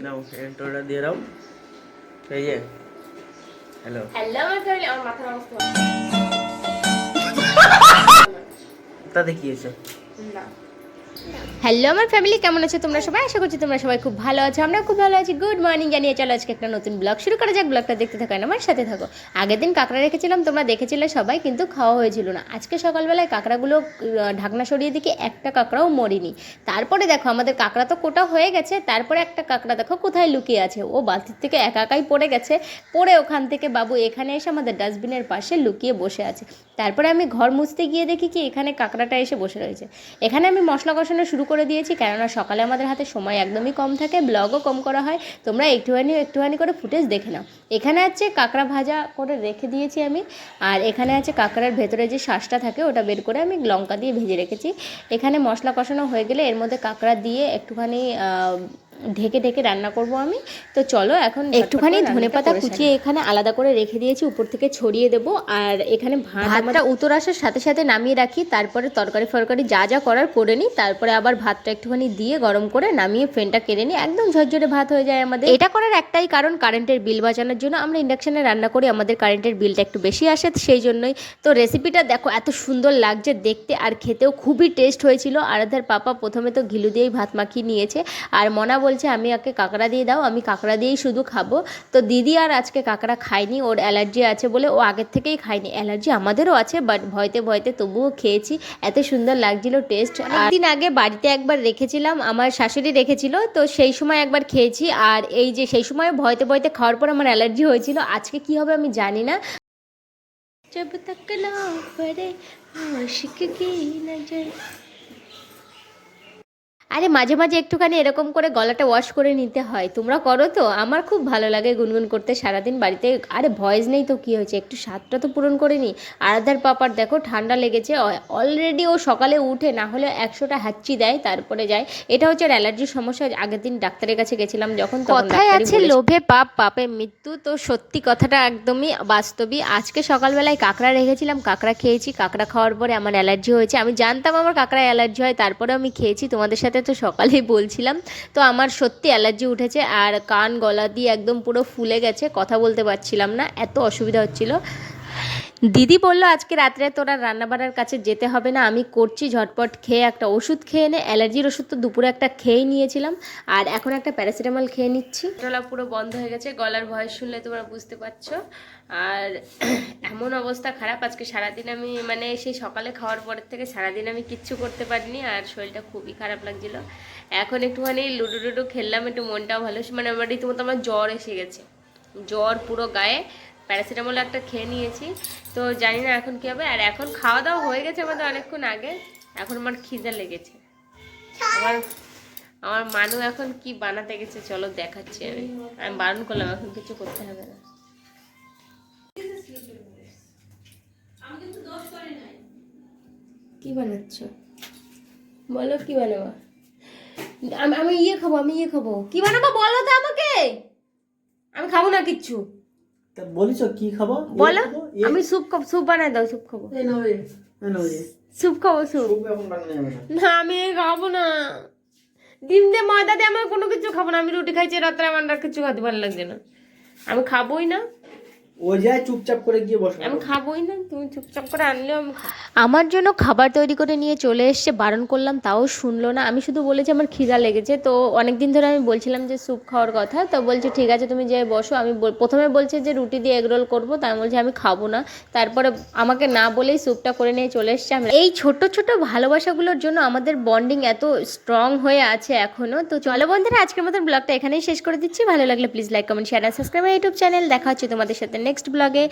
নাও এন্ট্রোটা দিয়ে দাও। এই যে হ্যালো হ্যালো আমার ফ্যামিলি, আমার মাথার অবস্থা তাতে কি হয়েছে? না। হ্যালো আমার ফ্যামিলি, কেমন আছো তোমরা সবাই? আশা করছি তোমরা সবাই খুব ভালো আছো, আমরা খুব ভালো আছি। গুড মর্নিং জানিয়ে চলো আজকে একটা নতুন ব্লগ শুরু করা যাক। ব্লগটা দেখতে থাকো, আমার সাথে থাকো। আগের দিন কাঁকড়া রেখেছিলাম, তোমরা দেখেছিলে সবাই, কিন্তু খাওয়া হয়েছিল না। আজকে সকালবেলায় কাঁকড়াগুলো ঢাকনা সরিয়ে দেখি একটা কাঁকড়াও মরিনি। তারপরে দেখো আমাদের কাঁকড়া তো কোটা হয়ে গেছে, তারপরে একটা কাঁকড়া দেখো কোথায় লুকিয়ে আছে। ও বালতির থেকে একা একাই পড়ে গেছে, পড়ে ওখান থেকে বাবু এখানে এসে আমাদের ডাস্টবিনের পাশে লুকিয়ে বসে আছে। তারপরে আমি ঘর মুছতে গিয়ে দেখি কি এখানে কাঁকড়াটা এসে বসে রয়েছে। এখানে আমি মশলা কষানো শুরু করে দিয়েছি, কেননা সকালে আমাদের হাতে সময় একদমই কম থাকে, ব্লগও কম করা হয়। তোমরা একটুখানি করে ফুটেজ দেখে নাও। এখানে আছে কাঁকড়া ভাজা করে রেখে দিয়েছি আমি, আর এখানে আছে কাঁকড়ার ভেতরে যে শ্বাসটা থাকে ওটা বের করে আমি লঙ্কা দিয়ে ভেজে রেখেছি। এখানে মশলা কষানো হয়ে গেলে এর মধ্যে কাঁকড়া দিয়ে একটুখানি ঢেকে ঢেকে রান্না করব আমি। তো চলো এখন একটুখানি ধনেপাতা কুচিয়ে এখানে আলাদা করে রেখে দিয়েছি, উপর থেকে ছড়িয়ে দেবো। আর এখানে ভাতটা উতর আসার সাথে সাথে নামিয়ে রাখি, তারপরে তরকারি ফরকারি যা যা করার করে নিই, তারপরে আবার ভাতটা একটুখানি দিয়ে গরম করে নামিয়ে ফ্যানটা কেড়ে নিই, একদম ঝরঝরে ভাত হয়ে যায় আমাদের। এটা করার একটাই কারণ, কারেন্টের বিল বাঁচানোর জন্য। আমরা ইন্ডাকশানে রান্না করি, আমাদের কারেন্টের বিলটা একটু বেশি আসে, সেই জন্যই। তো রেসিপিটা দেখো এত সুন্দর লাগছে দেখতে, আর খেতেও খুবই টেস্ট হয়েছিল। আরাধ্যার পাপা প্রথমে তো ঘিলু দিয়েই ভাত মাখিয়ে নিয়েছে, আর মনা বলছে আমি ওকে কাঁকড়া দিয়ে দাও, আমি কাঁকড়া দিয়েই শুধু খাবো। তো দিদি আর আজকে কাঁকড়া খায়নি, ওর অ্যালার্জি আছে বলে ও আগের থেকেই খায়নি। অ্যালার্জি আমাদেরও আছে, বাট ভয়তে ভয়তে তবুও খেয়েছি, এত সুন্দর লাগছিল টেস্ট। অনেকদিন আগে বাড়িতে একবার রেখেছিলাম, আমার শাশুড়ি রেখেছিল, তো সেই সময় একবার খেয়েছি। আর এই যে সেই সময় ভয়তে ভয়তে খাওয়ার পর আমার অ্যালার্জি হয়েছিল, আজকে কি হবে আমি জানি না। জব তক না পড়ে আশিক কি নজর। আরে মাঝে মাঝে একটুখানি এরকম করে গলাটা ওয়াশ করে নিতে হয়, তোমরা করো তো? আমার খুব ভালো লাগে গুনগুন করতে সারাদিন বাড়িতে। আরে ভয়েস নেই তো কী হয়েছে, একটু স্বাদটা তো পূরণ করে নিই। আরাধ্যার পাপার দেখো ঠান্ডা লেগেছে অলরেডি, ও সকালে উঠে না হলে 100টা হাঁচি দেয় তারপরে যায়। এটা হচ্ছে অ্যালার্জির সমস্যা। আগের দিন ডাক্তারের কাছে গেছিলাম যখন, কথায় আছে লোভে পাপ, পাপে মৃত্যু। তো সত্যি কথাটা একদমই বাস্তবই। আজকে সকালবেলায় কাঁকড়া রেখেছিলাম, কাঁকড়া খেয়েছি। কাঁকড়া খাওয়ার পরে আমার অ্যালার্জি হয়েছে। আমি জানতাম আমার কাঁকড়ায় অ্যালার্জি হয়, তারপরে আমি খেয়েছি, তোমাদের সাথে তো সকালেই বলছিলাম। তো আমার সত্যি অ্যালার্জি উঠেছে, আর কান গলা দিয়ে একদম পুরো ফুলে গেছে, কথা বলতে পারছিলাম না, এত অসুবিধা হচ্ছিল। দিদি বললো আজকে রাত্রে তোরা রান্নাবাড়ার কাছে যেতে হবে না, আমি করছি, ঝটপট খেয়ে একটা ওষুধ খেয়ে নে। অ্যালার্জির ওষুধ তো দুপুরে একটা খেয়েই নিয়েছিলাম, আর এখন একটা প্যারাসিটামল খেয়ে নিচ্ছি। গলা পুরো বন্ধ হয়ে গেছে, গলার ভয়েস শুনলে তোমরা বুঝতে পারছো। আর এমন অবস্থা খারাপ আজকে সারাদিন, আমি মানে সেই সকালে খাওয়ার পরের থেকে সারাদিন আমি কিচ্ছু করতে পারিনি, আর শরীরটা খুবই খারাপ লাগছিল। এখন একটুখানি লুডো টুডো খেললাম, একটু মনটাও ভালো, মানে আমার রীতিমতো আমার জ্বর এসে গেছে, জ্বর পুরো গায়ে। প্যারাসিটামল একটা খেয়ে নিয়েছি, তো জানি না এখন কী হবে। আর এখন খাওয়া দাওয়া হয়ে গেছে আমাদের অনেকক্ষণ আগে, এখন আমার খিদে লেগেছে। আমার আমার মানু এখন কি বানাতে গেছে চলো দেখাচ্ছি। আমি বারণ করলাম এখন কিছু করতে হবে না। কি বানাচ্ছ বলো, কি বানাবো? আমি ইয়ে খাবো, আমি ইয়ে খাবো। কি বানাবো বলো তো আমাকে, আমি খাবো না কিচ্ছু। তা বলিস কি খাবো বলো। আমি স্যুপ খাবো, স্যুপ বানাই দাও, স্যুপ খাবো। স্যুপ খাবো, স্যুপ। না আমি খাবো না, ডিম দিয়ে ময়দা দিয়ে আমার কোনো কিছু খাবো না। আমি রুটি খাইছি রাত্রে, আমার আর কিছু খেতে ভালো লাগছে না, আমি খাবোই না। ও যায় চুপচাপ করে গিয়ে বসো, আমি খাবোই না, তুমি চুপচাপ করে আনলেও আমি আমার জন্য খাবার তৈরি করে নিয়ে চলে এসছে, বারণ করলাম তাও শুনলো না। আমি শুধু বলেছি আমার খিদা লেগেছে। তো অনেক দিন ধরে আমি বলছিলাম যে স্যুপ খাওয়ার কথা, তো বলছে ঠিক আছে তুমি যেয়ে বসো। আমি প্রথমে বলছে যে রুটি দিয়ে এগরোল করবো, তাই বলছি আমি খাবো না। তারপরে আমাকে না বলেই স্যুপটা করে নিয়ে চলে এসছে। এই ছোট ছোট ভালোবাসাগুলোর জন্য আমাদের বন্ডিং এত স্ট্রং হয়ে আছে এখনও। তো চলো বন্ধুরা, আজকের মতন ব্লগটা এখানেই শেষ করে দিচ্ছি। ভালো লাগলে প্লিজ লাইক কমেন্ট শেয়ার আর সাবস্ক্রাইব মাই ইউটিউব চ্যানেল। দেখা হচ্ছে তোমাদের সাথে নেক্সট ব্লগে।